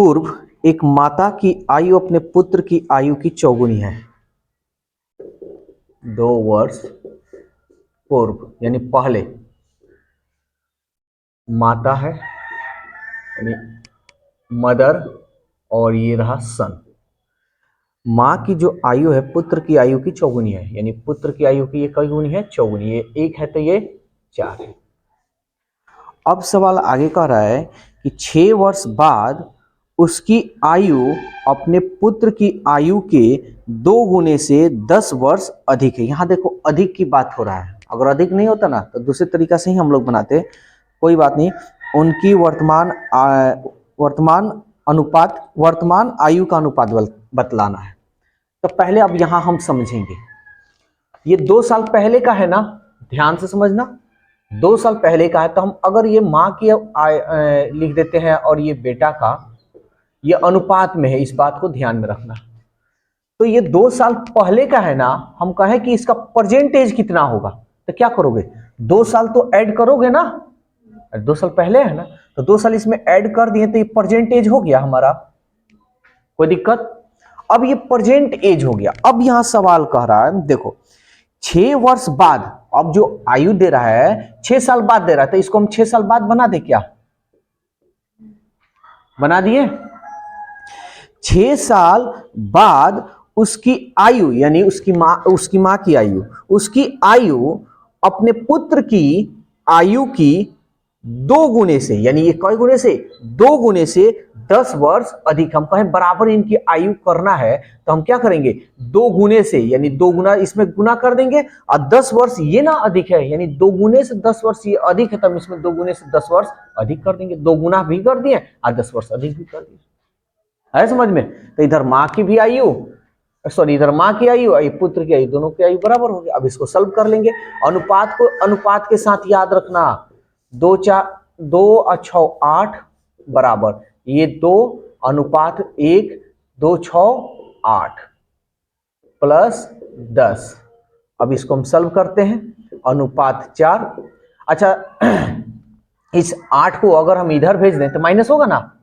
पूर्व एक माता की आयु अपने पुत्र की आयु की चौगुनी है। 2 वर्ष पूर्व यानी पहले माता है यानी मदर, और ये रहा सन। माँ की जो आयु है पुत्र की आयु की चौगुनी है, यानी पुत्र की आयु की ये कई गुनी है? चौगुनी। ये 1 है तो ये 4 है। अब सवाल आगे कह रहा है कि 6 वर्ष बाद उसकी आयु अपने पुत्र की आयु के 2 गुने से 10 वर्ष अधिक है। यहां देखो अधिक की बात हो रहा है। अगर अधिक नहीं होता ना तो दूसरे तरीका से ही हम लोग बनाते, कोई बात नहीं। उनकी वर्तमान आयु का अनुपात बतलाना है। तो पहले अब यहां हम समझेंगे, ये 2 साल पहले का है ना, ध्यान से समझना। 2 साल पहले का है तो हम अगर ये माँ की लिख देते हैं और ये बेटा का, ये अनुपात में है, इस बात को ध्यान में रखना। तो ये 2 साल पहले का है ना, हम कहें कि इसका परसेंटेज कितना होगा, तो क्या करोगे? 2 साल तो ऐड करोगे ना, 2 साल पहले है ना, तो 2 साल इसमें ऐड कर दिए तो ये परसेंटेज हो गया हमारा, कोई दिक्कत? अब ये प्रेजेंट एज हो गया। अब यहां सवाल कह रहा है, देखो 6 वर्ष बाद, अब जो आयु दे रहा है 6 साल बाद दे रहा है, तो इसको हम 6 साल बाद बना दे, क्या बना दिए? 6 साल बाद उसकी आयु यानी उसकी मां की आयु, उसकी आयु अपने पुत्र की आयु की 2 गुने से, यानी ये कई गुने से? 2 गुने से 10 वर्ष अधिक। हम कहें बराबर इनकी आयु करना है तो हम क्या करेंगे? 2 गुने से, यानी 2 गुना इसमें गुना कर देंगे, और 10 वर्ष ये ना अधिक है, यानी 2 गुने से 10 वर्ष ये अधिक है, तब इसमें 2 गुने से 10 वर्ष अधिक कर देंगे। 2 गुना भी कर दिए और 10 वर्ष अधिक भी कर दिए, है समझ में? तो इधर माँ की भी आयु, सॉरी इधर माँ की आयु और पुत्र की आयु, दोनों की आयु बराबर हो गई। अब इसको सॉल्व कर लेंगे। अनुपात को अनुपात के साथ याद रखना, 2 और 6 8 बराबर, ये 2 अनुपात 1, 2 6 8 प्लस 10। अब इसको हम सॉल्व करते हैं, अनुपात 4। अच्छा इस 8 को अगर हम इधर भेज दें तो माइनस होगा ना।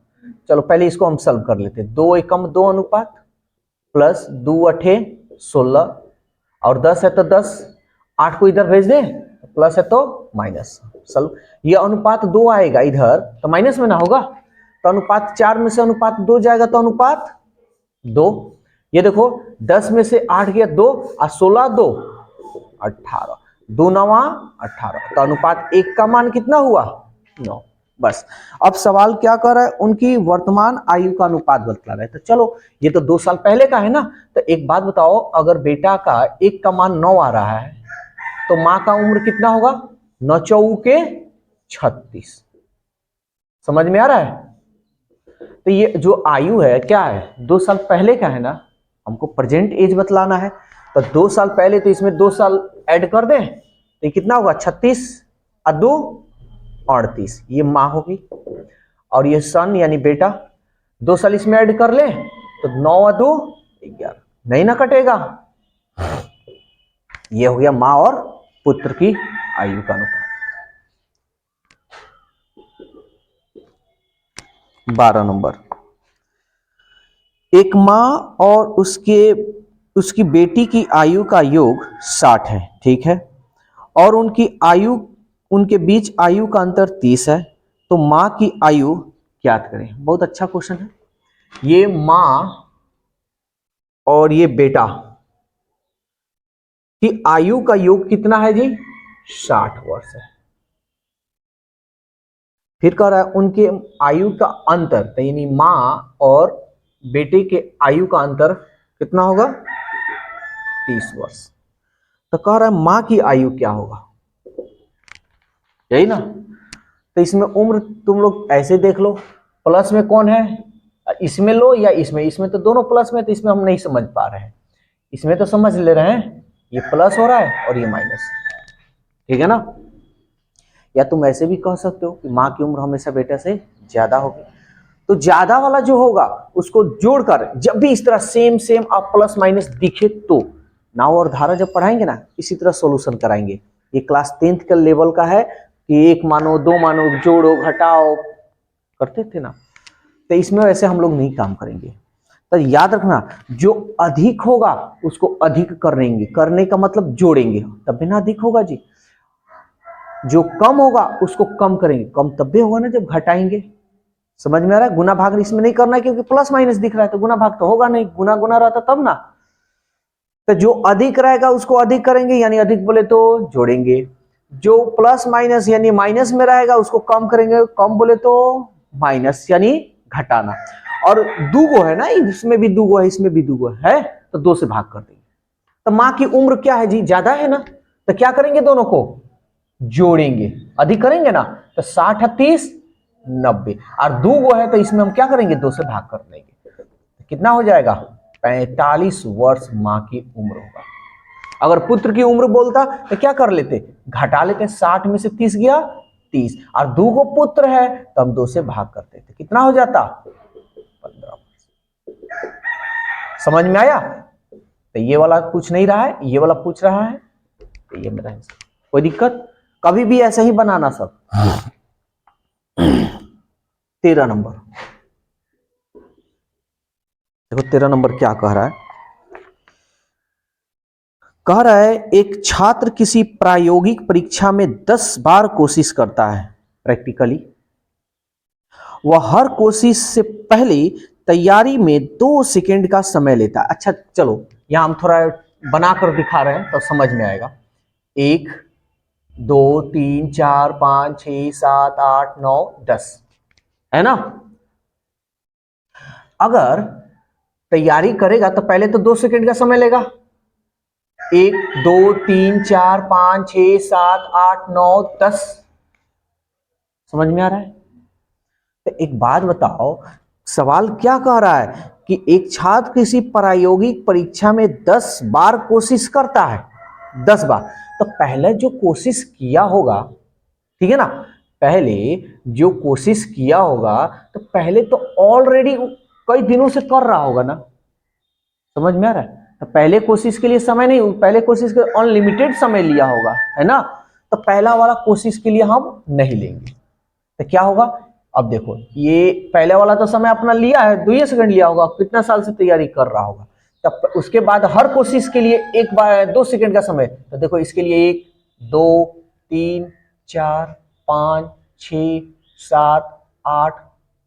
चलो पहले इसको हम सॉल्व कर लेते हैं। 2 एकम 2 अनुपात प्लस 2 अठे 16 और 10 है तो 10, 8 को इधर भेज दें, प्लस है तो माइनस। सॉल्व, ये अनुपात 2 आएगा इधर तो माइनस में ना होगा, तो अनुपात 4 में से अनुपात 2 जाएगा तो अनुपात 2। ये देखो 10 में से 8 गया 2 और 16 2 18, 2 9 18, तो अनुपात 1 का मान कितना हुआ? 9। बस अब सवाल क्या कर रहा है? उनकी वर्तमान आयु का अनुपात बतला रहा है। तो चलो ये तो 2 साल पहले का है ना, तो एक बात बताओ, अगर बेटा का 1 का मान 9 आ रहा है तो मां का उम्र कितना होगा? 9 चौके 36। समझ में आ रहा है? तो ये जो आयु है क्या है? 2 साल पहले का है ना, हमको प्रेजेंट एज बतलाना है, तो 2 साल पहले, तो इसमें 2 साल ऐड कर दें तो कितना होगा? 36 और 2 38, ये माँ होगी, और ये सन यानी बेटा। 2 साल इसमें ऐड कर ले तो 9 और 2 11, नहीं ना कटेगा। ये हो गया माँ और पुत्र की आयु का अनुपात। 12 नंबर, एक माँ और उसकी बेटी की आयु का योग 60 है, ठीक है, और उनके बीच आयु का अंतर 30 है, तो माँ की आयु ज्ञात करें। बहुत अच्छा क्वेश्चन है। ये माँ और ये बेटा की आयु का योग कितना है जी? 60 वर्ष है। फिर कह रहा है उनके आयु का अंतर, यानी माँ और बेटे के आयु का अंतर कितना होगा? 30 वर्ष। तो कह रहा है माँ की आयु क्या होगा, यही ना? तो इसमें उम्र तुम लोग ऐसे देख लो, प्लस में कौन है, इसमें लो या इसमें तो दोनों प्लस में, तो इसमें हम नहीं समझ पा रहे हैं। इसमें तो समझ ले रहे हैं, ये प्लस हो रहा है और ये माइनस, ठीक है ना? या तुम ऐसे भी कह सकते हो कि माँ की उम्र हमेशा बेटे से ज्यादा होगी, तो ज्यादा वाला जो होगा उसको जोड़कर जब भी इस तरह सेम सेम आप प्लस माइनस दिखे तो नाव और धारा जब पढ़ाएंगे ना, इसी तरह सॉल्यूशन कराएंगे। ये क्लास 10th के लेवल का है कि 1 मानो 2 मानो, जोड़ो घटाओ करते थे ना। तो इसमें वैसे हम लोग नहीं काम करेंगे। तो याद रखना, जो अधिक होगा उसको अधिक करेंगे, करने का मतलब जोड़ेंगे, तब भी ना अधिक होगा जी। जो कम होगा उसको कम करेंगे, कम तब भी होगा ना जब घटाएंगे। समझ में आ रहा है? गुना भाग इसमें नहीं करना है क्योंकि प्लस माइनस दिख रहा है, तो गुना भाग तो होगा नहीं, गुना गुना रहता तब ना। तो जो अधिक रहेगा उसको अधिक करेंगे, यानी अधिक बोले तो जोड़ेंगे। जो प्लस माइनस यानी माइनस में रहेगा उसको कम करेंगे, कम बोले तो माइनस यानी घटाना। और दूगो है ना, इसमें भी दूगो है, इसमें भी दूगो है, तो 2 से भाग कर देंगे। तो माँ की उम्र क्या है जी? ज्यादा है ना, तो क्या करेंगे? दोनों को जोड़ेंगे, अधिक करेंगे ना, तो 60 30 90, और दूगो है तो इसमें हम क्या करेंगे? 2 से भाग कर देंगे। तो कितना हो जाएगा? 45 वर्ष माँ की उम्र होगा। अगर पुत्र की उम्र बोलता तो क्या कर लेते? घटा लेते, 60 में से 30 गया 30, और दूगो पुत्र है तो हम 2 से भाग करते थे, कितना हो जाता? 15। समझ में आया? तो ये वाला पूछ नहीं रहा है, ये वाला पूछ रहा है, तो ये मेरा आंसर। कोई दिक्कत? कभी भी ऐसे ही बनाना सब। 13 नंबर देखो, 13 नंबर क्या कह रहा है? कह रहा है एक छात्र किसी प्रायोगिक परीक्षा में 10 बार कोशिश करता है प्रैक्टिकली। वह हर कोशिश से पहले तैयारी में 2 सेकंड का समय लेता है। अच्छा चलो, यहां हम थोड़ा बनाकर दिखा रहे हैं तो समझ में आएगा। 1 2 3 4 5 6 7 8 9 10 है ना। अगर तैयारी करेगा तो पहले तो 2 सेकंड का समय लेगा। 1 2 3 4 5 6 7 8 9 10। समझ में आ रहा है? तो एक बात बताओ, सवाल क्या कह रहा है कि एक छात्र किसी प्रायोगिक परीक्षा में 10 बार कोशिश करता है, 10 बार। तो पहले जो कोशिश किया होगा, ठीक है ना, पहले जो कोशिश किया होगा तो पहले तो ऑलरेडी कई दिनों से कर रहा होगा ना। समझ में आ रहा है? तो पहले कोशिश के लिए समय नहीं, पहले कोशिश के अनलिमिटेड समय लिया होगा, है ना। तो पहला वाला कोशिश के लिए हम नहीं लेंगे, तो क्या होगा? अब देखो, ये पहले वाला तो समय अपना लिया है, 2 सेकंड लिया होगा, कितना साल से तैयारी कर रहा होगा। तब उसके बाद हर कोशिश के लिए 1 बार 2 सेकंड का समय, तो देखो इसके लिए 1 2 3 4 5 6 7 8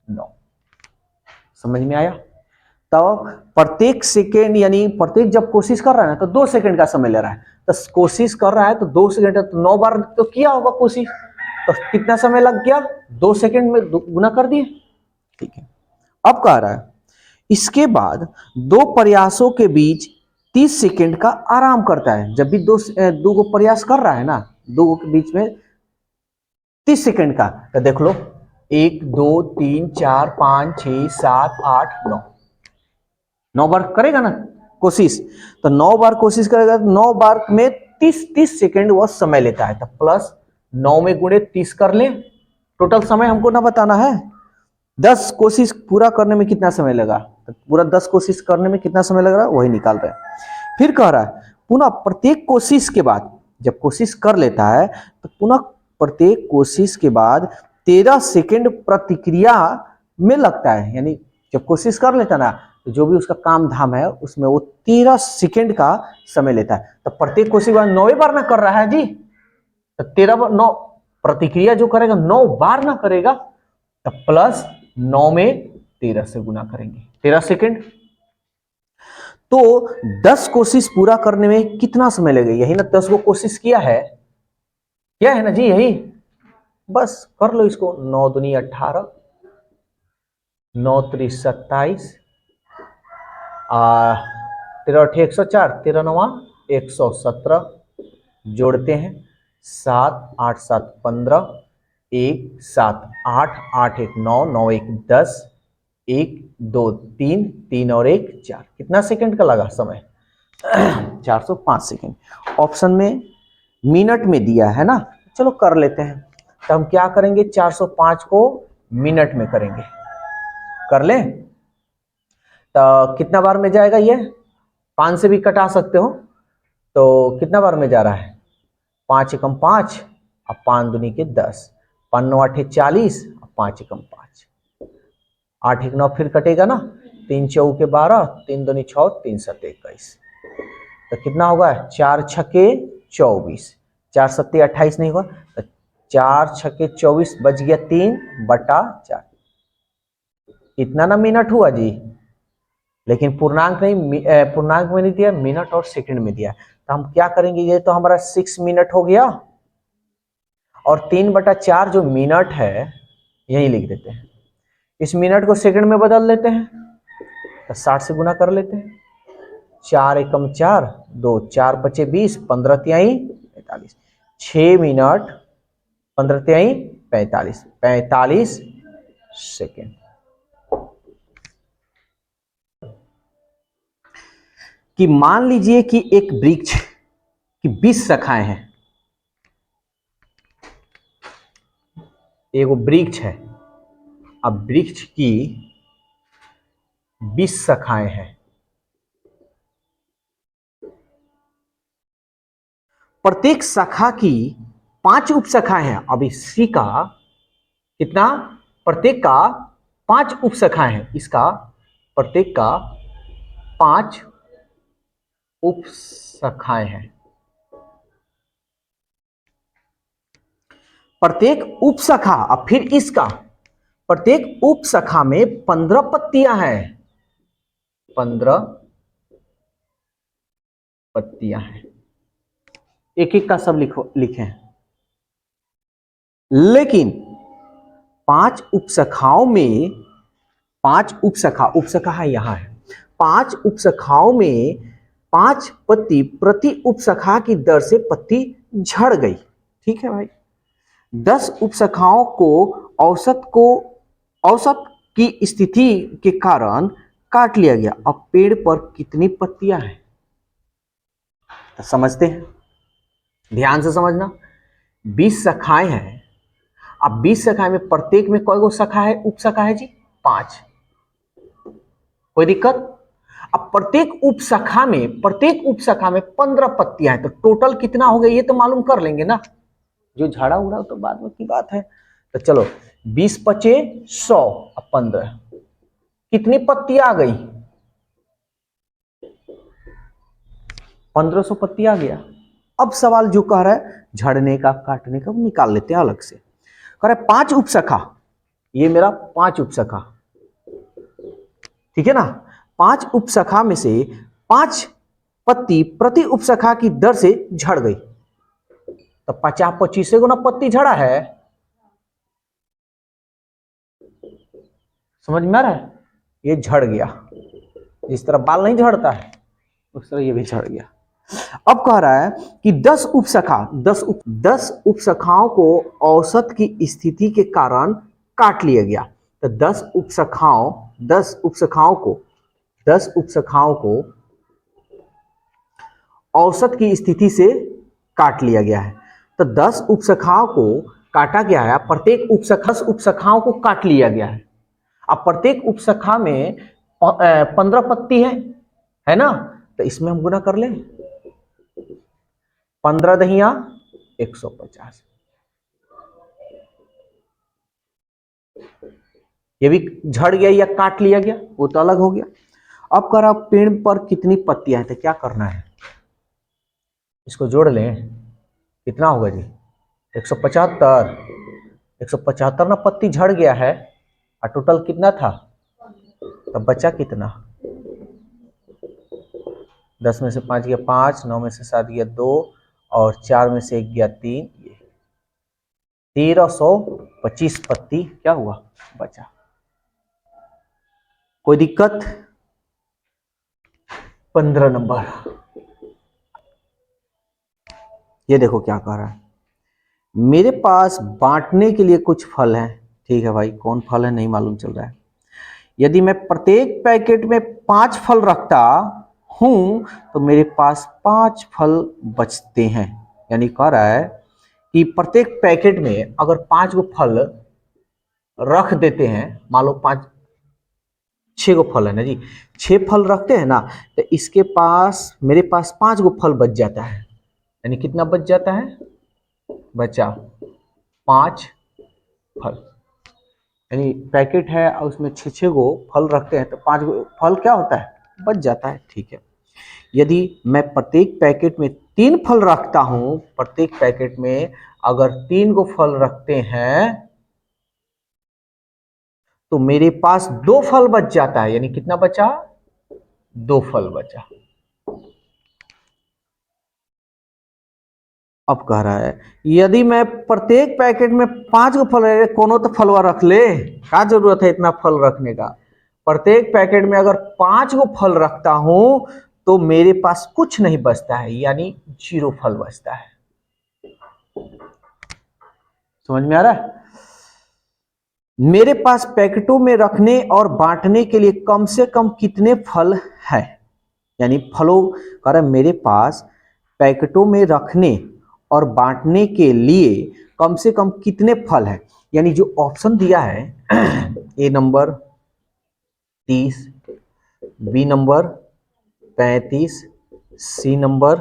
9। समझ में आया? तो प्रत्येक सेकेंड यानी प्रत्येक जब कोशिश कर रहा है ना तो 2 सेकंड का समय ले रहा है। तो कोशिश कर रहा है तो 2 सेकंड, तो 9 बार तो किया होगा कोशिश, तो कितना समय लग गया? 2 सेकंड में गुना कर दिए। ठीक है, अब कह रहा है इसके बाद 2 प्रयासों के बीच 30 सेकंड का आराम करता है। जब भी दो को प्रयास कर रहा है ना, 2 के बीच में 30 सेकंड का, तो देख लो 1 2 3 4 5 6 7 8 9, 9 बार करेगा ना कोशिश, तो 9 बार कोशिश करेगा तो 9 बार में 30 सेकंड वह समय लेता है। तो प्लस 9 में गुणे 30 कर ले, टोटल समय हमको ना बताना है। 10 कोशिश पूरा करने में कितना समय लगा, तो पूरा 10 कोशिश करने में कितना समय लग रहा है वही निकाल रहे हैं। फिर कह रहा है पुनः प्रत्येक कोशिश के बाद, जब कोशिश कर लेता है तो पुनः प्रत्येक कोशिश के बाद 13 सेकंड प्रतिक्रिया में लगता है। यानी जब कोशिश कर लेता ना तो जो भी उसका काम धाम है उसमें वो 13 सेकंड का समय लेता है। तो प्रत्येक कोशिश बार 9 बार ना कर रहा है जी, तो 13 बार 9 प्रतिक्रिया जो करेगा 9 बार ना करेगा, तो प्लस 9 में 13 से गुना करेंगे, 13 सेकंड। तो 10 कोशिश पूरा करने में कितना समय लगेगा? यही ना 10 को कोशिश किया है, क्या है ना जी, यही। बस कर लो इसको, 9 दूनी 18, 9 3 27, 13 8 104, 13 9 117, जोड़ते हैं 7 8 7 15, 1 7 8 8 1 9 9 1 10, 1 2 3 3 और 1 4, कितना सेकंड का लगा समय? 405 सेकंड। ऑप्शन में मिनट में दिया है ना, चलो कर लेते हैं। तो हम क्या करेंगे? 405 को मिनट में करेंगे, कर लें। तो कितना बार में जाएगा ये? 5 से भी कटा सकते हो, तो कितना बार में जा रहा है? 5 एकम 5 और 5 दूनी के 10, 5 9 8 40 और 5 एकम 5, 8 1 9 फिर कटेगा ना, 3 चौके 12, 3 दूनी 6, 3 7 21, तो कितना होगा 4 छके 24, 4 सत्ते 28 नहीं होगा, तो 4 छके 24 बच गया 3/4, इतना ना मिनट हुआ जी, लेकिन पूर्णांक नहीं, पूर्णांक में नहीं दिया, मिनट और सेकंड में दिया। तो हम क्या करेंगे, ये तो हमारा 6 मिनट हो गया, और 3/4 जो मिनट है यही लिख देते हैं, इस मिनट को सेकंड में बदल लेते हैं, तो 60 से गुना कर लेते हैं, 4 एकम 4, 2 4 बचे 20, 15 तिहाई 45, 6 मिनट 15 तिहाई 45, 45 सेकेंड। कि मान लीजिए कि एक वृक्ष की 20 शाखाएं हैं, एगो वृक्ष है, अब वृक्ष की 20 शाखाएं हैं, प्रत्येक शाखा की 5 उपशाखाएं हैं। अब इसी का कितना, प्रत्येक का 5 उपशाखाएं हैं, इसका प्रत्येक का 5 उपशाखाएं हैं, प्रत्येक उपशाखा, अब फिर इसका प्रत्येक उपशाखा में 15 पत्तियां हैं, 15 पत्तियां हैं, एक एक का सब लिखे हैं, लेकिन 5 उपशाखाओं में 5 उपशाखा है यहां है, 5 उपशाखाओं में 5 पत्ती प्रति उपशाखा की दर से पत्ती झड़ गई। ठीक है भाई, 10 उपशाखाओं को औसत की स्थिति के कारण काट लिया गया। अब पेड़ पर कितनी पत्तियां हैं, तो समझते हैं, ध्यान से समझना। 20 शाखाएं हैं, अब 20 शाखाएं में प्रत्येक में कई गो शाखा है, उपशाखा है जी 5, कोई दिक्कत। अब प्रत्येक उपशाखा में 15 पत्तियां हैं, तो टोटल कितना हो गया ये तो मालूम कर लेंगे ना, जो झाड़ा उड़ा तो बाद में की बात है। तो चलो 20 पचे 100, अब 15 कितनी पत्तियां आ गई, 1500 पत्ती आ गया। अब सवाल जो कह रहा है झड़ने का काटने का निकाल लेते हैं अलग से। कह रहा है 5 उपशाखा, ये मेरा 5 उपशाखा, ठीक है ना, 5 उपशाखा में से 5 पत्ती प्रति उपशाखा की दर से झड़ गई, तो 50 25 गुना पत्ती झड़ा है, समझ में आ रहा है, ये झड़ गया, जिस तरह बाल नहीं झड़ता है उस तरह ये भी झड़ गया। अब कह रहा है कि 10 उपशाखाओं को औसत की स्थिति के कारण काट लिया गया, तो 10 उपशाखाओं को औसत की स्थिति से काट लिया गया है, तो 10 उपशाखाओं को काटा गया है, प्रत्येक उपशाखाओं को काट लिया गया है। अब प्रत्येक उपशाखा में 15 पत्ती है ना, तो इसमें हम गुना कर लें, 15 दहिया 150, ये भी झड़ गया या काट लिया गया वो तो अलग हो गया। अब कर आप पेड़ पर कितनी पत्तियां हैं, तो क्या करना है, इसको जोड़ लें, कितना होगा जी 175, 175 ना पत्ती झड़ गया है, और टोटल कितना था, तब बचा कितना, 10 में से 5 गया 5, 9 में से 7 गया 2, और 4 में से 1 गया 3, 1325 पत्ती क्या हुआ बचा। कोई दिक्कत, 15 नंबर। ये देखो क्या कह रहा है, मेरे पास बांटने के लिए कुछ फल हैं, ठीक है भाई, कौन फल है नहीं मालूम चल रहा है, यदि मैं प्रत्येक पैकेट में 5 फल रखता हूं तो मेरे पास 5 फल बचते हैं। यानी कह रहा है कि प्रत्येक पैकेट में अगर 5 गो फल रख देते हैं, मान लो 6 गो फल है ना जी, 6 फल रखते हैं ना, तो इसके पास मेरे पास 5 गो फल बच जाता है, यानी कितना बच जाता है, बचा 5 फल। यानी पैकेट है और उसमें 6 गो फल रखते हैं तो 5 गो फल क्या होता है, बच जाता है। ठीक है, यदि मैं प्रत्येक पैकेट में 3 फल रखता हूं, प्रत्येक पैकेट में अगर 3 गो फल रखते हैं तो मेरे पास 2 फल बच जाता है। यानी कितना बचा, 2 फल बचा। अब कह रहा है यदि मैं प्रत्येक पैकेट में 5 गो फल, कोनो तो फलवा रख ले, क्या जरूरत है इतना फल रखने का। प्रत्येक पैकेट में अगर 5 गो फल रखता हूं तो मेरे पास कुछ नहीं बचता है, यानी 0 फल बचता है। समझ में आ रहा है। मेरे पास पैकेटों में रखने और बांटने के लिए कम से कम कितने फल है, यानी फलों, कह रहा है मेरे पास पैकेटों में रखने और बांटने के लिए कम से कम कितने फल है। यानी जो ऑप्शन दिया है A number 30, B number 35, C number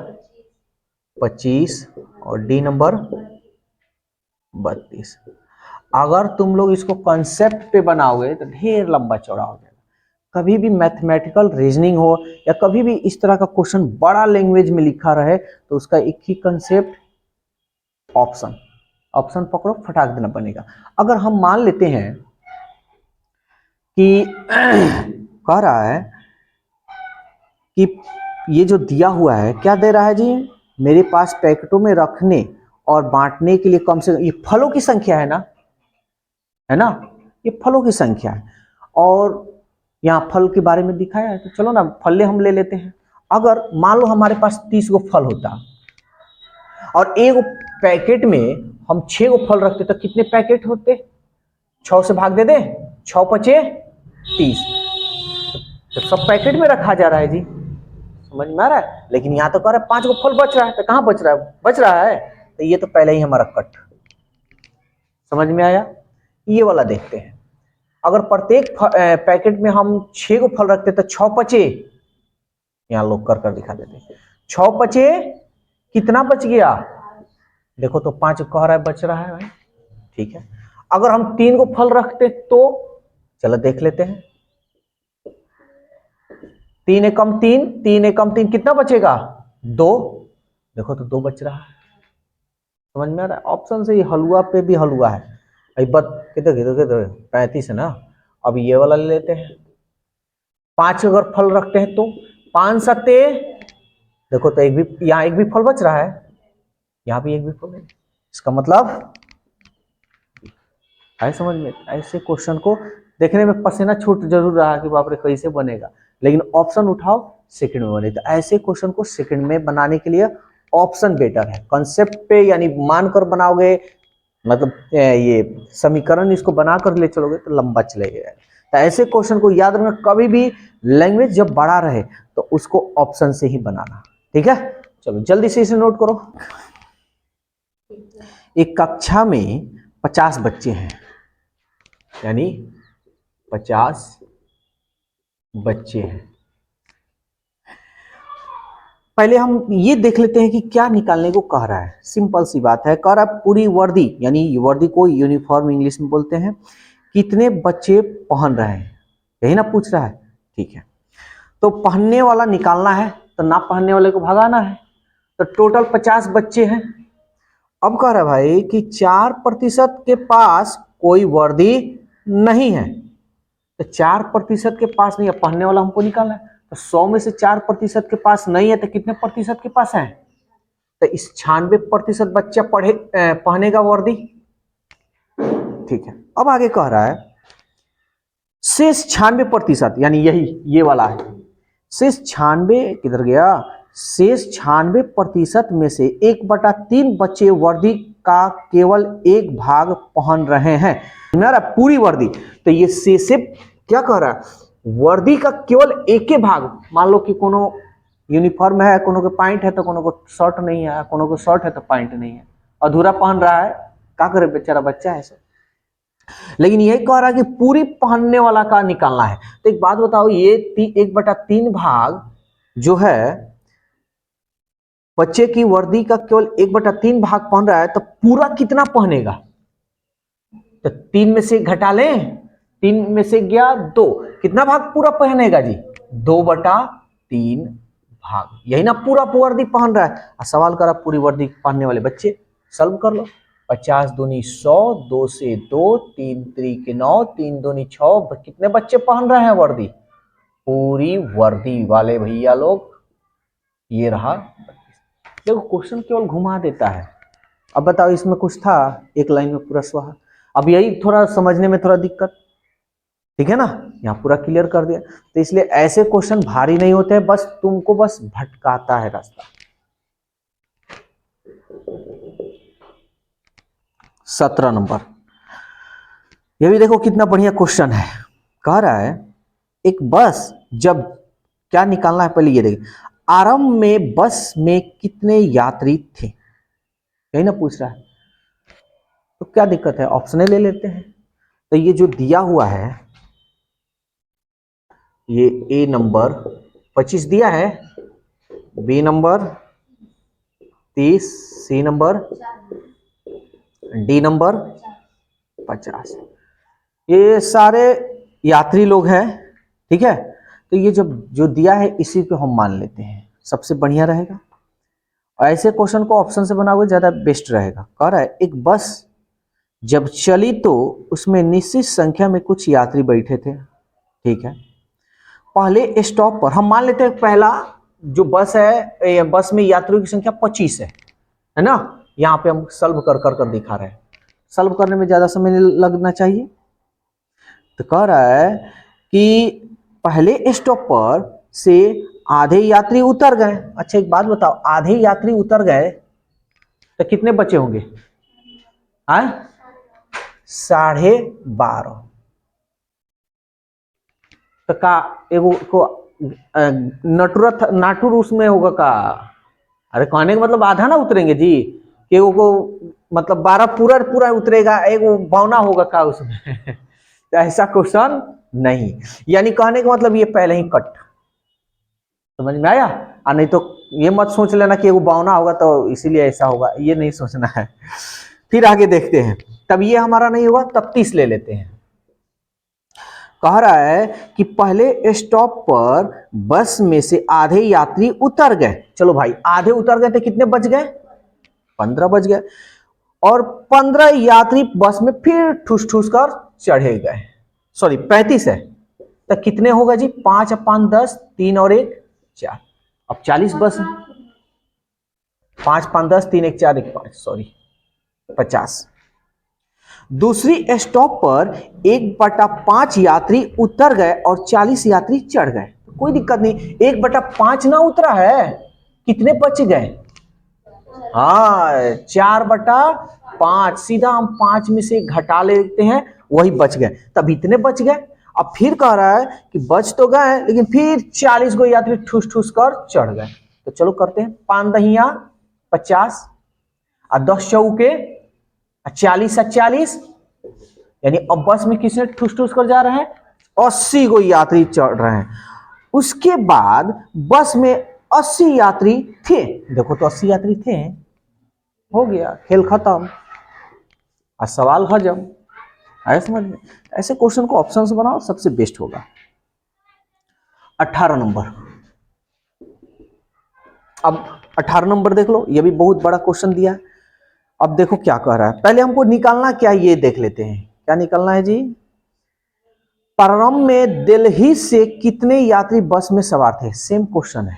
25 और डी नंबर 32। अगर तुम लोग इसको कॉन्सेप्ट पे बनाओगे तो ढेर लंबा चौड़ा हो जाएगा। कभी भी मैथमेटिकल रीजनिंग हो या कभी भी इस तरह का क्वेश्चन बड़ा लैंग्वेज में लिखा रहे तो उसका एक ही कंसेप्ट, ऑप्शन। ऑप्शन पकड़ो, फटाक देना बनेगा। अगर हम मान लेते हैं कि कह रहा है कि ये जो दिया हुआ है क्या दे रहा है जी, मेरे पास पैकेटों में रखने और बांटने के लिए कम से कम, ये फलों की संख्या है ना, है ना, ये फलों की संख्या है। और यहाँ फल के बारे में दिखाया है तो चलो ना फल हम ले लेते हैं। अगर मान लो हमारे पास 30 गो फल होता और एक पैकेट में हम 6 गो फल रखते तो कितने पैकेट होते, 6 से भाग दे दे, 6 पचे 30, तो सब पैकेट में रखा जा रहा है जी। समझ में आ रहा है। लेकिन यहाँ तो कह रहा है 5 गो फल बच रहा है, तो कहाँ बच रहा है, बच रहा है तो ये तो पहले ही हमारा कट। समझ में आया। ये वाला देखते हैं। अगर प्रत्येक पैकेट में हम 6 गो फल रखते तो 6 पचे, यहां लोग कर कर दिखा देते, 6 पचे कितना बच गया, देखो तो 5 कह रहा है बच रहा है भाई। ठीक है, अगर हम 3 गो फल रखते तो चलो देख लेते हैं, 3 एकम 3, 3 एकम 3 कितना बचेगा, 2, देखो तो 2 बच रहा है। समझ में आ रहा है। ऑप्शन से ही हलवा पे भी हलवा है। कितने कितने कितने 35 है ना। अब ये वाला ले लेते हैं, 5 अगर फल रखते हैं तो 5 सत्ते, देखो तो एक भी, यहाँ एक भी फल बच रहा है, यहाँ भी एक भी फल है। इसका मतलब है समझ में। ऐसे क्वेश्चन को देखने में पसीना छूट जरूर रहा कि बाप रे कैसे बनेगा, लेकिन ऑप्शन उठाओ सेकंड में बने। तो ऐसे क्वेश्चन को सेकंड में बनाने के लिए ऑप्शन बेटर है। कॉन्सेप्ट पे यानी मानकर बनाओगे, मतलब ये समीकरण इसको बनाकर ले चलोगे तो लंबा चलेगा। तो ऐसे क्वेश्चन को याद रखना, कभी भी लैंग्वेज जब बड़ा रहे तो उसको ऑप्शन से ही बनाना। ठीक है, चलो जल्दी से इसे नोट करो। एक कक्षा में 50 बच्चे हैं, यानी 50 बच्चे हैं। पहले हम ये देख लेते हैं कि क्या निकालने को कह रहा है। सिंपल सी बात है, कह रहा है पूरी वर्दी, यानी वर्दी को यूनिफॉर्म इंग्लिश में बोलते हैं, कितने बच्चे पहन रहे हैं, यही ना पूछ रहा है। ठीक है, तो पहनने वाला निकालना है तो ना पहनने वाले को भगाना है। तो टोटल 50 बच्चे हैं। अब कह रहा है भाई कि 4% के पास कोई वर्दी नहीं है, तो 4% के पास नहीं है, पहनने वाला हमको निकालना है। तो 100 में से 4% के पास नहीं है तो कितने प्रतिशत के पास है, तो इस 96% बच्चा पहनेगा वर्दी। ठीक है, अब आगे कह रहा है शेष 96%, यानी यही ये वाला है, शेष 96 किधर गया, शेष 96% में से 1/3 बच्चे वर्दी का केवल एक भाग पहन रहे हैं। मेरा पूरी वर्दी, तो ये शेष क्या कह रहा है, वर्दी का केवल एक ही भाग। मान लो कि कोनो यूनिफॉर्म है, कोनो को पैंट है तो कोनो को शर्ट नहीं है, कोनो को शर्ट है तो पैंट नहीं है, अधूरा पहन रहा है, क्या करे बेचारा बच्चा है सब। लेकिन यही कह रहा है कि पूरी पहनने वाला का निकालना है। तो एक बात बताओ, ये 1/3 भाग जो है बच्चे की वर्दी का केवल 1/3 भाग पहन रहा है, तो पूरा कितना पहनेगा, तो 3 में से घटा लें, 3 में से गया 2, कितना भाग पूरा पहनेगा जी? 2/3 भाग। यही ना पूरा वर्दी पहन रहा है। सवाल करा पूरी वर्दी पहनने वाले बच्चे, सॉल्व कर लो। 50 दूनी 100, 2 से 2, 3 त्रिक 9, 3 दूनी 6, कितने बच्चे पहन रहे हैं वर्दी? पूरी वर्दी वाले भैया लोग। ये रहा। देखो क्वेश्चन केवल घुमा देता है। अब बताओ इसमें कुछ था, एक लाइन में पूरा स्वाहा। अब यही थोड़ा समझने में थोड़ा दिक्कत, ठीक है ना? यहाँ पूरा क्लियर कर दिया। तो इसलिए ऐसे क्वेश्चन भारी नहीं होते हैं, बस तुमको बस भटकाता है रास्ता। 17 नंबर, ये भी देखो कितना बढ़िया क्वेश्चन है। कह रहा है एक बस जब, क्या निकालना है पहले ये देखिए, आरंभ में बस में कितने यात्री थे, यही ना पूछ रहा है। तो क्या दिक्कत है, ऑप्शन ले लेते हैं। तो ये जो दिया हुआ है, ये ए नंबर 25 दिया है, B number 30, C number, D number 50। ये सारे यात्री लोग हैं, ठीक है। तो ये जब जो दिया है इसी को हम मान लेते हैं, सबसे बढ़िया रहेगा। ऐसे क्वेश्चन को ऑप्शन से बनाओगे ज्यादा बेस्ट रहेगा। कह रहा है एक बस जब चली तो उसमें निश्चित संख्या में कुछ यात्री बैठे थे, ठीक है। पहले स्टॉप पर हम मान लेते हैं पहला जो बस है, बस में यात्रियों की संख्या 25 है ना। यहाँ पे हम सॉल्व कर दिखा रहे हैं, सॉल्व करने में ज्यादा समय नहीं लगना चाहिए। तो कह रहा है कि पहले स्टॉप पर से आधे यात्री उतर गए। अच्छा एक बात बताओ, आधे यात्री उतर गए तो कितने बचे होंगे? 12.5। तो का एगो को नाटुर उसमें होगा का? अरे कहने का मतलब आधा ना उतरेंगे जी, कि एगो को मतलब 12 पूरा उतरेगा, एगो बौना होगा का उसमें? तो ऐसा क्वेश्चन नहीं, यानी कहने का मतलब ये पहले ही कट, समझ में आया? और नहीं तो ये मत सोच लेना कि वो बावना होगा तो इसीलिए ऐसा होगा, ये नहीं सोचना है। फिर आगे देखते हैं, तब ये हमारा नहीं होगा, तब 30 ले लेते हैं। कह रहा है कि पहले स्टॉप पर बस में से आधे यात्री उतर गए। चलो भाई आधे उतर गए तो कितने बच गए? 15 बच गए। और 15 यात्री बस में फिर ठूस ठूस कर चढ़े गए। सॉरी 35 है, तो कितने होगा जी? 5 और 5 10, 3 और 1 4। अब 40 बस, 5 5 10, 3 1 4 1 5, सॉरी 50। दूसरी स्टॉप पर 1/5 यात्री उतर गए और 40 यात्री चढ़ गए। कोई दिक्कत नहीं, 1/5 ना उतरा है, कितने बच गए? हाँ 4/5, सीधा हम 5 में से घटा लेते हैं, वही बच गए, तब इतने बच गए। अब फिर कह रहा है कि बच तो गए लेकिन फिर 40 गो यात्री ठूस ठूस कर चढ़ गए। तो चलो करते हैं, 5 दहिया 50 और 10 चौके 40 और 40, यानी अब बस में किसने ठूस ठूस कर जा रहे हैं? 80 गो यात्री चढ़ रहे हैं। उसके बाद बस में 80 यात्री थे, देखो तो 80 यात्री थे, हो गया खेल खत्म और सवाल हजम। आया समझ में? ऐसे क्वेश्चन को ऑप्शन से बनाओ, सबसे बेस्ट होगा। 18 नंबर, अब 18 नंबर देख लो, ये भी बहुत बड़ा क्वेश्चन दिया है। अब देखो क्या कह रहा है, पहले हमको निकालना क्या ये देख लेते हैं। क्या निकालना है जी? प्रारंभ में दिल्ली से कितने यात्री बस में सवार थे? सेम क्वेश्चन है,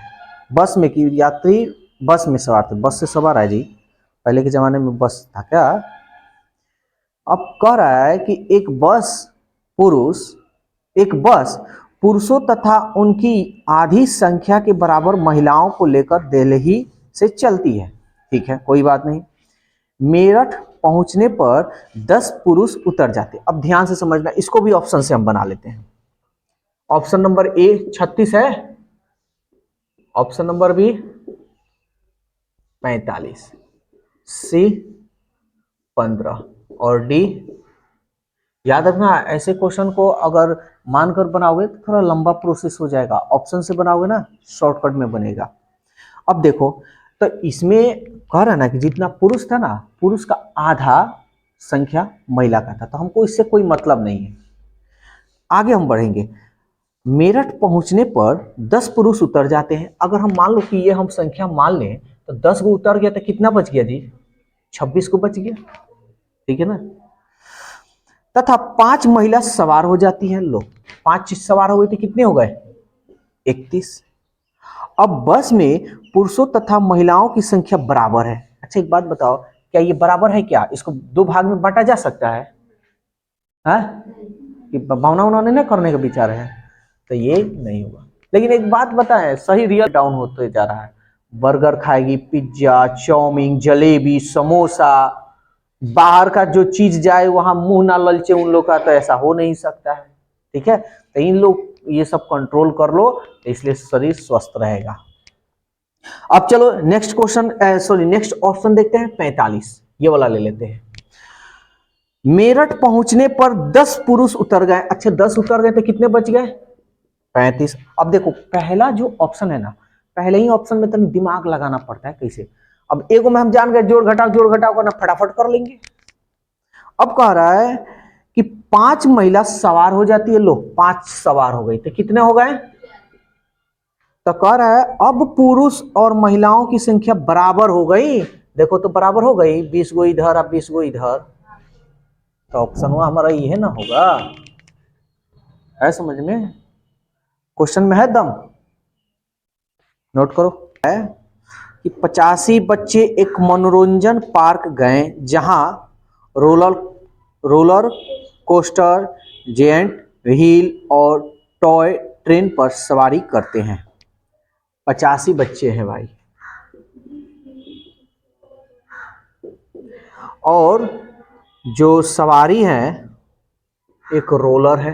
बस में कि यात्री बस में सवार थे, बस से सवार है जी, पहले के जमाने में बस था क्या? अब कह रहा है कि एक बस पुरुषों तथा उनकी आधी संख्या के बराबर महिलाओं को लेकर दिल्ली से चलती है, ठीक है कोई बात नहीं। मेरठ पहुंचने पर 10 पुरुष उतर जाते। अब ध्यान से समझना, इसको भी ऑप्शन से हम बना लेते हैं। ऑप्शन नंबर ए 36 है, ऑप्शन नंबर बी 45, सी 15 और डी। याद रखना ऐसे क्वेश्चन को अगर मानकर बनाओगे तो थोड़ा लंबा प्रोसेस हो जाएगा, ऑप्शन से बनाओगे ना शॉर्टकट में बनेगा। अब देखो, तो इसमें कह रहा ना कि जितना पुरुष था ना, पुरुष का आधा संख्या महिला का था, तो हमको इससे कोई मतलब नहीं है। आगे हम बढ़ेंगे। मेरठ पहुंचने पर 10 पुरुष उतर जाते हैं। अगर हम मान लो कि ये हम संख्या मान लें तो 10 को उतर गया तो कितना बच गया जी? 26 को बच गया, ठीक है ना। तथा 5 महिला सवार हो जाती हैं। लो 5 सवार हो गई तो कितने हो गए? 31। अब बस में पुरुषों तथा महिलाओं की संख्या बराबर है। अच्छा एक बात बताओ, क्या ये बराबर है? क्या इसको दो भाग में बांटा जा सकता है? कि भावना उन्होंने ना करने का विचार है, तो ये नहीं होगा। लेकिन एक बात बताएं, सही रियल डाउन होते जा रहा है। बर्गर खाएगी, पिज्जा, चाउमीन, जलेबी, समोसा, बाहर का जो चीज जाए वहां मुंह ना ललचे उन लोग का, तो ऐसा हो नहीं सकता है, ठीक है। तो इन लोग ये सब कंट्रोल कर लो, इसलिए शरीर स्वस्थ रहेगा। अब चलो next question, sorry next option देखते हैं 45, ये वाला ले लेते हैं। मेरठ पहुंचने पर 10 पुरुष उतर गए। अच्छा 10 उतर गए तो कितने बच गए? 35। अब देखो पहला जो ऑप्शन है ना, पहले ही ऑप्शन में तो दिमाग लगाना पड़ता है कैसे। अब एगो में हम जान गए जोड़ घटाव करना फटाफट कर लेंगे। अब कह रहा है कि 5 महिला सवार हो जाती है। लो 5 सवार हो गई तो कितने हो गए? तो कह रहा है अब पुरुष और महिलाओं की संख्या बराबर हो गई। देखो तो बराबर हो गई, 20 गो इधर और 20 गो इधर, तो ऑप्शन हमारा ये ना होगा। है समझ में? क्वेश्चन में है दम, नोट करो। है कि 85 बच्चे एक मनोरंजन पार्क गए जहां roller roller coaster, giant wheel और टॉय ट्रेन पर सवारी करते हैं। 85 बच्चे हैं भाई, और जो सवारी है एक रोलर है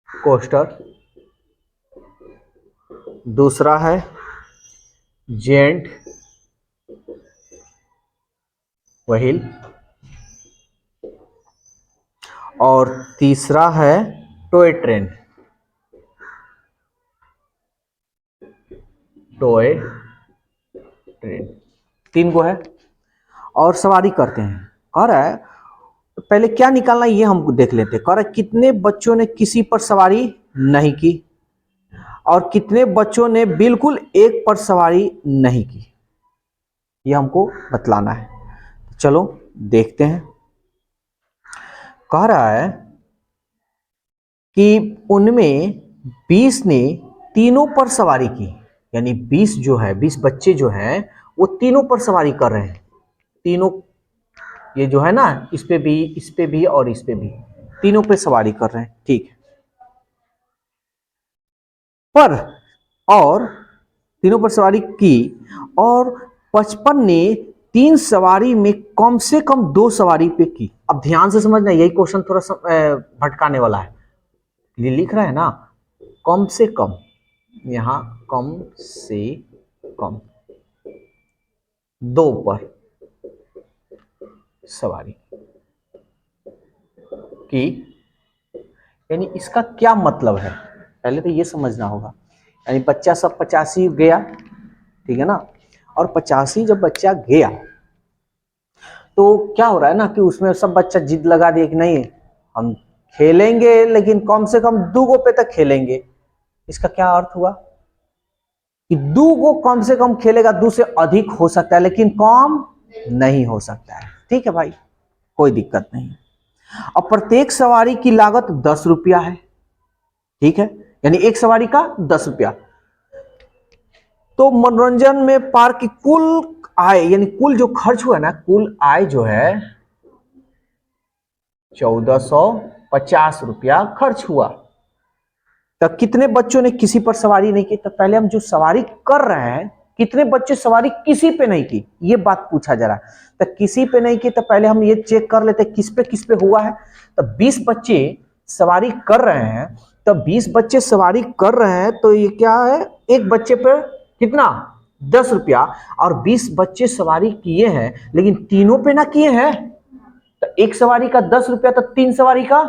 कोस्टर, दूसरा है जेंट व्हील, और तीसरा है टॉय ट्रेन। टॉय ट्रेन 3 गो है और सवारी करते हैं। कह रहा है पहले क्या निकालना ये हम देख लेते हैं। कह रहा है कितने बच्चों ने किसी पर सवारी नहीं की और कितने बच्चों ने बिल्कुल एक पर सवारी नहीं की, ये हमको बतलाना है। चलो देखते हैं। कह रहा है कि उनमें 20 ने तीनों पर सवारी की, यानी 20 जो है 20 बच्चे जो हैं वो तीनों पर सवारी कर रहे हैं। तीनों ये जो है ना, इस पे भी, इस पे भी और इस पे भी, तीनों पे सवारी कर रहे हैं, ठीक है। पर और तीनों पर सवारी की, और 55 ने 3 सवारी में कम से कम 2 सवारी पे की। अब ध्यान से समझना, यही क्वेश्चन थोड़ा सा भटकाने वाला है। ये लिख रहा है ना कम से कम, यहां कम से कम 2 पर सवारी की, यानी इसका क्या मतलब है पहले तो ये समझना होगा। यानी बच्चा सब 85 गया, ठीक है ना, और 85 जब बच्चा गया तो क्या हो रहा है ना कि उसमें सब बच्चा जिद लगा दिए कि नहीं हम खेलेंगे, लेकिन कम से कम 2 गो पे तक खेलेंगे। इसका क्या अर्थ हुआ कि 2 गो कम से कम खेलेगा, 2 से अधिक हो सकता है लेकिन कम नहीं हो सकता है, ठीक है भाई, कोई दिक्कत नहीं। अब प्रत्येक सवारी की लागत 10 रुपया है, ठीक है, यानी एक सवारी का 10 रुपया। तो मनोरंजन में पार्क की कुल आय, यानी कुल जो खर्च हुआ ना, कुल आय जो है 1450 रुपया खर्च हुआ। तब कितने बच्चों ने किसी पर सवारी नहीं की? तो पहले हम जो सवारी कर रहे हैं, कितने बच्चे सवारी किसी पे नहीं की, ये बात पूछा जा रहा है। तो किसी पे नहीं की तो पहले हम ये चेक कर लेते किस पे हुआ है। तो 20 बच्चे सवारी कर रहे हैं, तो 20 बच्चे सवारी कर रहे हैं तो ये क्या है, एक बच्चे पर कितना 10 रुपया, और 20 बच्चे सवारी किए हैं लेकिन तीनों पे ना किए हैं, तो एक सवारी का 10 रुपया, तो 3 सवारी का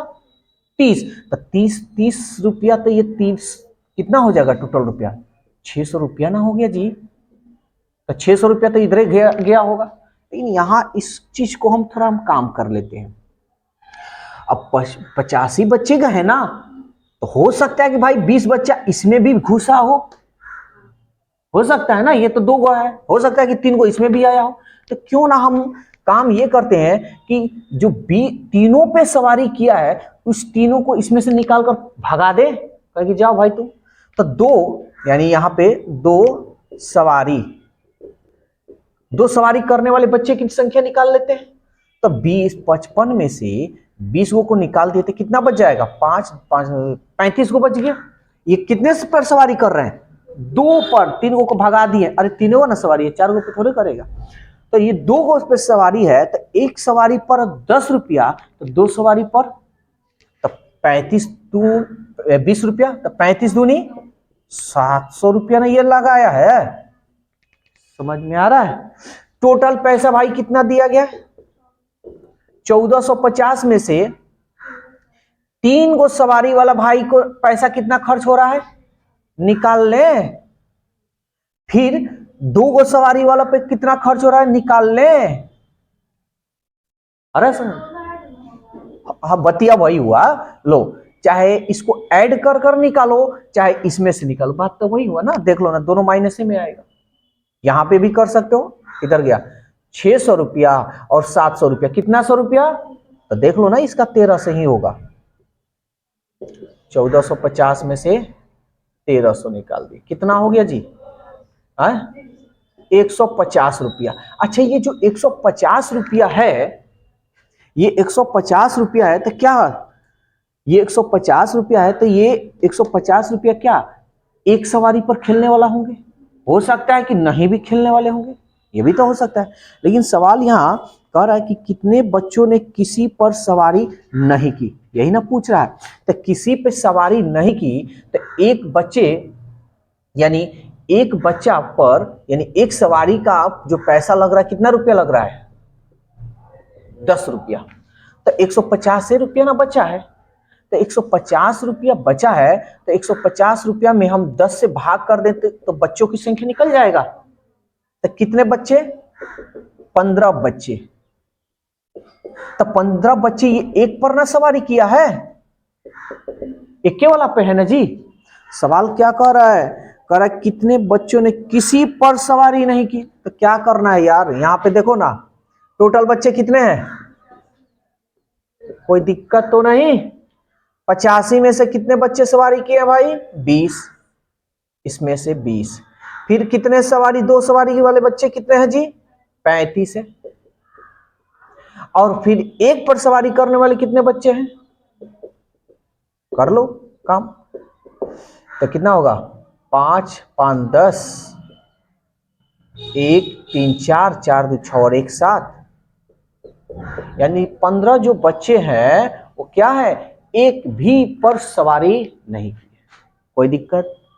30, तो 30 रुपया, तो ये 30 कितना हो जाएगा टोटल रुपया? 600 रुपया ना हो गया जी। तो 600 रुपया तो इधर गया होगा, लेकिन यहां इस चीज को हम थोड़ा काम कर लेते हैं। अब 85 बच्चे का है ना, तो हो सकता है कि भाई 20 बच्चा इसमें भी घुसा हो सकता है ना, ये तो 2 गो है, हो सकता है कि 3 गो इसमें भी आया हो। तो क्यों ना हम काम ये करते हैं कि जो तीनों पे सवारी किया है उस तीनों को इसमें से निकाल कर भगा दे, कह कि जाओ भाई तुम। तो 2 यानी यहां पे 2 सवारी करने वाले बच्चे की संख्या निकाल लेते हैं। तो 55 में से 20 गो को निकाल दिए तो कितना बच जाएगा? 35 गो बच गया। ये कितने पर सवारी कर रहे हैं? 2 पर। 3 गो को भगा दिए, अरे 3 गो ना सवारी है, 4 गो पे थोड़े करेगा। तो ये 2 गो पे सवारी है, तो एक सवारी पर 10 रुपया, तो 2 सवारी पर तो 20 रुपया, तो 35 दूनी 700 रुपया ना ये लगाया है। समझ में आ रहा है? टोटल पैसा भाई कितना दिया गया? 1450 में से 3 गो सवारी वाला भाई को पैसा कितना खर्च हो रहा है निकाल ले। फिर 2 गो सवारी वाला पे कितना खर्च हो रहा है निकाल ले। अरे सुन, हाँ बतिया वही हुआ। लो, चाहे इसको ऐड कर कर निकालो चाहे इसमें से निकालो, बात तो वही हुआ ना। देख लो ना, दोनों माइनस में आएगा। यहां पे भी कर सकते हो। किधर गया? 600 रुपया और 700 रुपया, कितना 100 रुपया? तो देख लो ना, इसका 13 से ही होगा। 1450 में से 1300 निकाल दिए, कितना हो गया जी? 150 रुपया। अच्छा, ये जो 150 रुपया है, ये 150 रुपया है तो क्या, ये 150 रुपया है तो ये 150 रुपया क्या एक सवारी पर खेलने वाला होंगे? हो सकता है कि नहीं भी खेलने वाले होंगे, ये भी तो हो सकता है। लेकिन सवाल यहाँ कह रहा है कि कितने बच्चों ने किसी पर सवारी नहीं की, यही ना पूछ रहा है। तो किसी पे सवारी नहीं की तो एक बच्चा पर यानी एक सवारी का जो पैसा लग रहा है, कितना रुपया लग रहा है? 10 रुपया। तो 150 रुपया ना बचा है, तो 150 रुपया बचा है, तो 150 रुपया में हम 10 से भाग कर देते तो बच्चों की संख्या निकल जाएगा। तो कितने बच्चे? 15 बच्चे। तो 15 बच्चे ये एक पर ना सवारी किया है, एक के वाला पे है ना जी। सवाल क्या कह रहा है? कह रहा है कितने बच्चों ने किसी पर सवारी नहीं की। तो क्या करना है यार, यहां पे देखो ना, टोटल बच्चे कितने हैं? कोई दिक्कत तो नहीं। 85 में से कितने बच्चे सवारी किए भाई? 20। इसमें से 20। फिर कितने सवारी, 2 सवारी वाले बच्चे कितने हैं जी? 35 है। और फिर एक पर सवारी करने वाले कितने बच्चे हैं? कर लो काम। तो कितना होगा? 5 5 10, 1 3 4, 4 2 6 और 1 7, यानी 15 जो बच्चे हैं वो क्या है? एक भी पर सवारी नहीं की। कोई दिक्कत